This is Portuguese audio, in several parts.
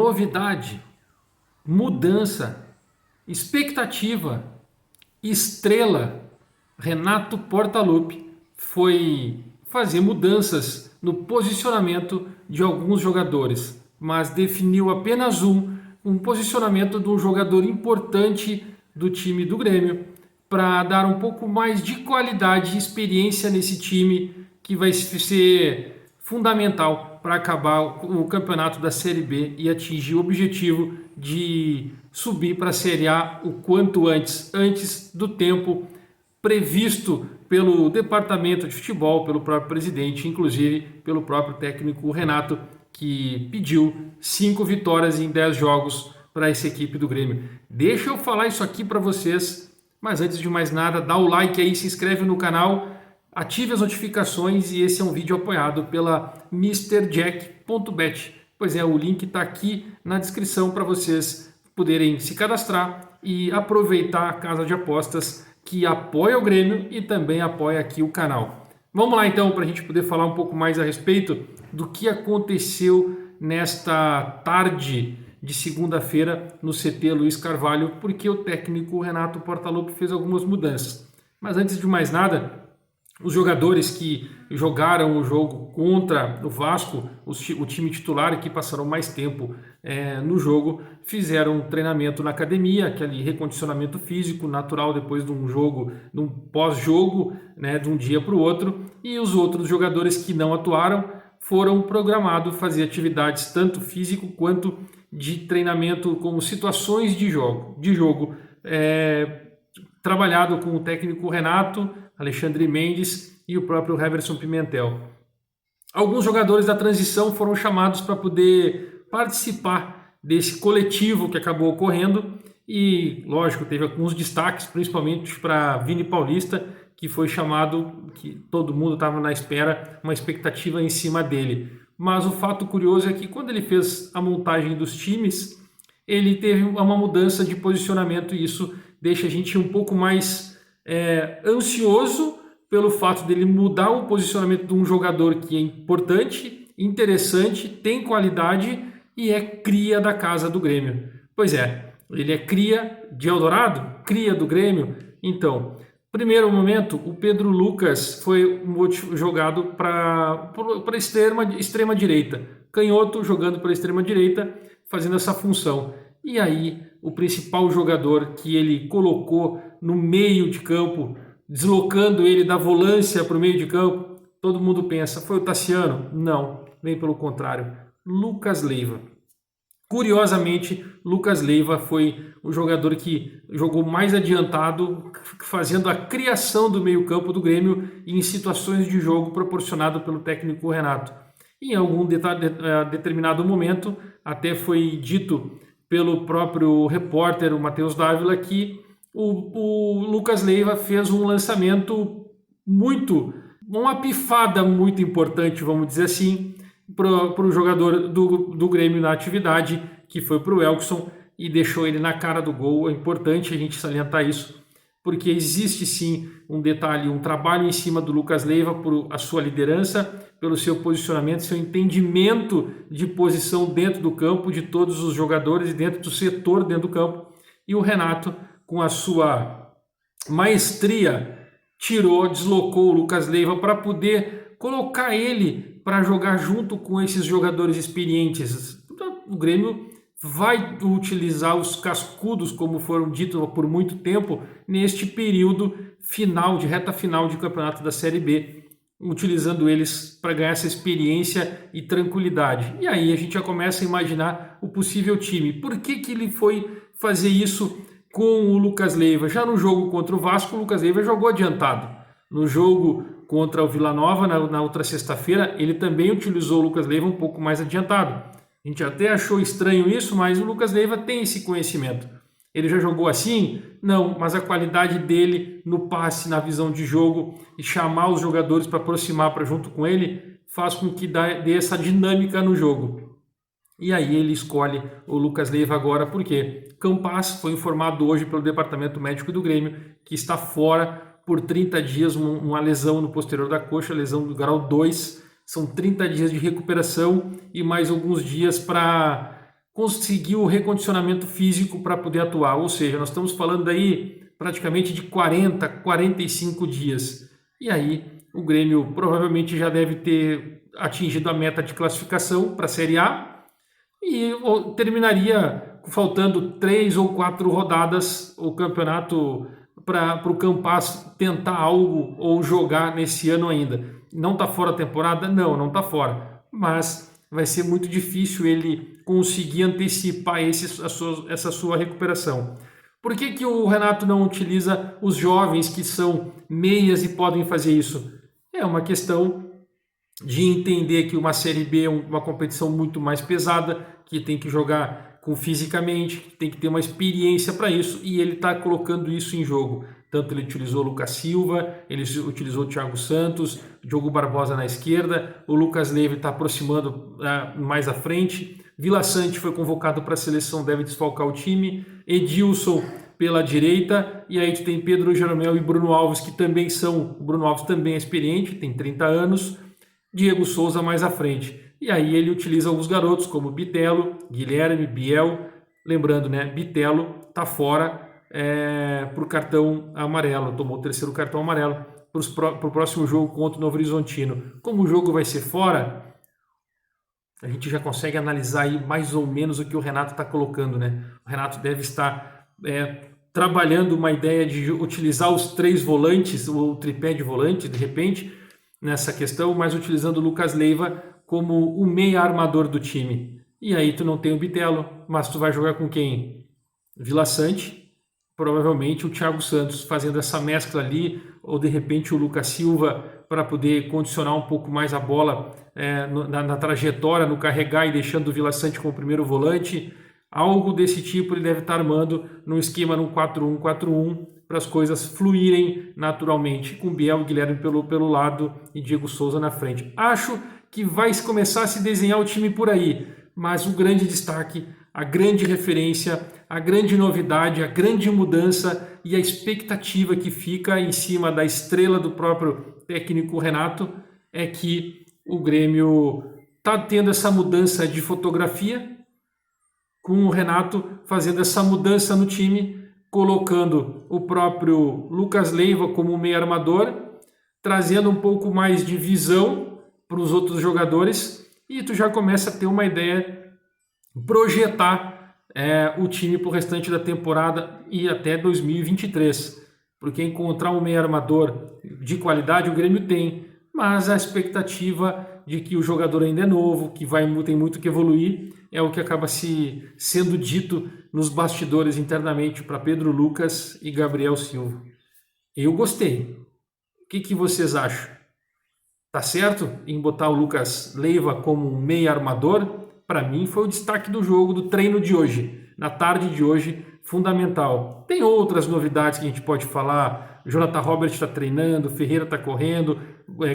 novidade, mudança, expectativa, estrela. Renato Portaluppi foi fazer mudanças no posicionamento de alguns jogadores, mas definiu apenas um posicionamento de um jogador importante do time do Grêmio para dar um pouco mais de qualidade e experiência nesse time que vai ser fundamental para acabar o campeonato da Série B e atingir o objetivo de subir para a Série A o quanto antes do tempo previsto pelo departamento de futebol, pelo próprio presidente, inclusive pelo próprio técnico Renato, que pediu 5 vitórias em 10 jogos para essa equipe do Grêmio. Deixa eu falar isso aqui para vocês, mas antes de mais nada, dá o like aí, se inscreve no canal, ative as notificações e esse é um vídeo apoiado pela MrJack.bet. Pois é, o link está aqui na descrição para vocês poderem se cadastrar e aproveitar a casa de apostas que apoia o Grêmio e também apoia aqui o canal. Vamos lá então para a gente poder falar um pouco mais a respeito do que aconteceu nesta tarde de segunda-feira no CT Luiz Carvalho, porque o técnico Renato Portaluppi fez algumas mudanças. Mas antes de mais nada, os jogadores que jogaram o jogo contra o Vasco, o time titular e que passaram mais tempo no jogo, fizeram um treinamento na academia, aquele recondicionamento físico natural depois de um jogo, de um pós-jogo, né, de um dia para o outro, e os outros jogadores que não atuaram foram programados fazer atividades tanto físico quanto de treinamento como situações de jogo trabalhado com o técnico Renato, Alexandre Mendes e o próprio Heverson Pimentel. Alguns jogadores da transição foram chamados para poder participar desse coletivo que acabou ocorrendo e, lógico, teve alguns destaques, principalmente para Vini Paulista, que foi chamado, que todo mundo estava na espera, uma expectativa em cima dele. Mas o fato curioso é que quando ele fez a montagem dos times, ele teve uma mudança de posicionamento e isso deixa a gente um pouco mais ansioso pelo fato dele mudar o posicionamento de um jogador que é importante, interessante, tem qualidade e é cria da casa do Grêmio. Pois é, ele é cria de Eldorado, cria do Grêmio. Então, primeiro momento, o Pedro Lucas foi jogado para extrema direita, canhoto jogando para extrema direita, fazendo essa função. E aí, o principal jogador que ele colocou no meio de campo, deslocando ele da volância para o meio de campo, todo mundo pensa, foi o Tassiano? Não, bem pelo contrário, Lucas Leiva. Curiosamente, Lucas Leiva foi o jogador que jogou mais adiantado, fazendo a criação do meio-campo do Grêmio em situações de jogo proporcionado pelo técnico Renato. Em algum determinado momento, até foi dito pelo próprio repórter, o Matheus Dávila, que o Lucas Leiva fez um lançamento uma pifada muito importante, vamos dizer assim, para o jogador do Grêmio na atividade, que foi para o Elkson e deixou ele na cara do gol. É importante a gente salientar isso, porque existe sim um detalhe, um trabalho em cima do Lucas Leiva por a sua liderança, pelo seu posicionamento, seu entendimento de posição dentro do campo, de todos os jogadores e dentro do setor dentro do campo. E o Renato, com a sua maestria, deslocou o Lucas Leiva para poder colocar ele para jogar junto com esses jogadores experientes. O Grêmio vai utilizar os cascudos, como foram ditos por muito tempo, neste período final, de reta final de campeonato da Série B, utilizando eles para ganhar essa experiência e tranquilidade. E aí a gente já começa a imaginar o possível time. Por que ele foi fazer isso com o Lucas Leiva? Já no jogo contra o Vasco, o Lucas Leiva jogou adiantado. No jogo contra o Vila Nova, na outra sexta-feira, ele também utilizou o Lucas Leiva um pouco mais adiantado. A gente até achou estranho isso, mas o Lucas Leiva tem esse conhecimento. Ele já jogou assim? Não, mas a qualidade dele no passe, na visão de jogo e chamar os jogadores para aproximar para junto com ele faz com que dê essa dinâmica no jogo. E aí ele escolhe o Lucas Leiva agora porque Campas foi informado hoje pelo Departamento Médico do Grêmio que está fora por 30 dias, uma lesão no posterior da coxa, lesão do grau 2. São 30 dias de recuperação e mais alguns dias para conseguiu o recondicionamento físico para poder atuar. Ou seja, nós estamos falando aí praticamente de 40, 45 dias. E aí o Grêmio provavelmente já deve ter atingido a meta de classificação para a Série A e terminaria faltando 3 ou 4 rodadas o campeonato para o Campas tentar algo ou jogar nesse ano ainda. Não está fora a temporada? Não está fora. Mas vai ser muito difícil ele conseguir antecipar essa sua recuperação. Por que o Renato não utiliza os jovens que são meias e podem fazer isso? É uma questão de entender que uma Série B é uma competição muito mais pesada, que tem que jogar fisicamente, que tem que ter uma experiência para isso, e ele está colocando isso em jogo. Tanto ele utilizou o Lucas Silva, ele utilizou o Thiago Santos, Diogo Barbosa na esquerda, o Lucas Leiva está aproximando mais à frente, Vila Sante foi convocado para a seleção, deve desfalcar o time, Edilson pela direita, e aí tu tem Pedro Jeromel e Bruno Alves, que também são, o Bruno Alves também é experiente, tem 30 anos, Diego Souza mais à frente. E aí ele utiliza alguns garotos como Bitelo, Guilherme, Biel, lembrando, né, Bitelo está fora por cartão amarelo, tomou o terceiro cartão amarelo para o próximo jogo contra o Novo Horizontino. Como o jogo vai ser fora, a gente já consegue analisar aí mais ou menos o que o Renato está colocando, né? O Renato deve estar trabalhando uma ideia de utilizar os 3 volantes, o tripé de volante, de repente, nessa questão, mas utilizando o Lucas Leiva como o meia armador do time. E aí tu não tem o Bitelo, mas tu vai jogar com quem? Vila Sante, provavelmente o Thiago Santos fazendo essa mescla ali, ou de repente o Lucas Silva para poder condicionar um pouco mais a bola na trajetória, no carregar e deixando o Vila Sante como primeiro volante. Algo desse tipo ele deve estar armando num esquema no 4-1-4-1 para as coisas fluírem naturalmente, com Biel e Guilherme pelo lado e Diego Souza na frente. Acho que vai começar a se desenhar o time por aí, mas o grande destaque, a grande referência, a grande novidade, a grande mudança e a expectativa que fica em cima da estrela do próprio técnico Renato é que o Grêmio está tendo essa mudança de fotografia, com o Renato fazendo essa mudança no time, colocando o próprio Lucas Leiva como meio armador, trazendo um pouco mais de visão para os outros jogadores, e tu já começa a ter uma ideia, projetar o time para o restante da temporada e até 2023, porque encontrar um meio armador de qualidade o Grêmio tem, mas a expectativa de que o jogador ainda é novo, que tem muito que evoluir, é o que acaba sendo dito nos bastidores internamente para Pedro Lucas e Gabriel Silva. Eu gostei. O que vocês acham? Tá certo em botar o Lucas Leiva como um meia armador? Para mim foi o destaque do jogo, do treino de hoje, na tarde de hoje, fundamental. Tem outras novidades que a gente pode falar. Jonathan Robert está treinando, Ferreira está correndo,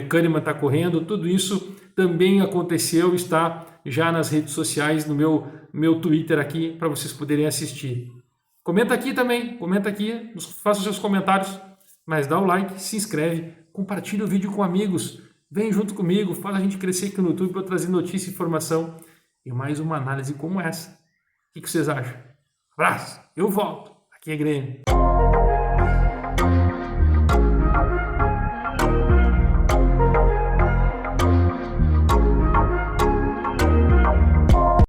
Kahneman está correndo, tudo isso também aconteceu, está já nas redes sociais, no meu Twitter aqui, para vocês poderem assistir. Comenta aqui também, faça os seus comentários, mas dá o like, se inscreve, compartilha o vídeo com amigos, vem junto comigo, faz a gente crescer aqui no YouTube para trazer notícia e informação e mais uma análise como essa. O que vocês acham? Abraço, eu volto, aqui é Grêmio.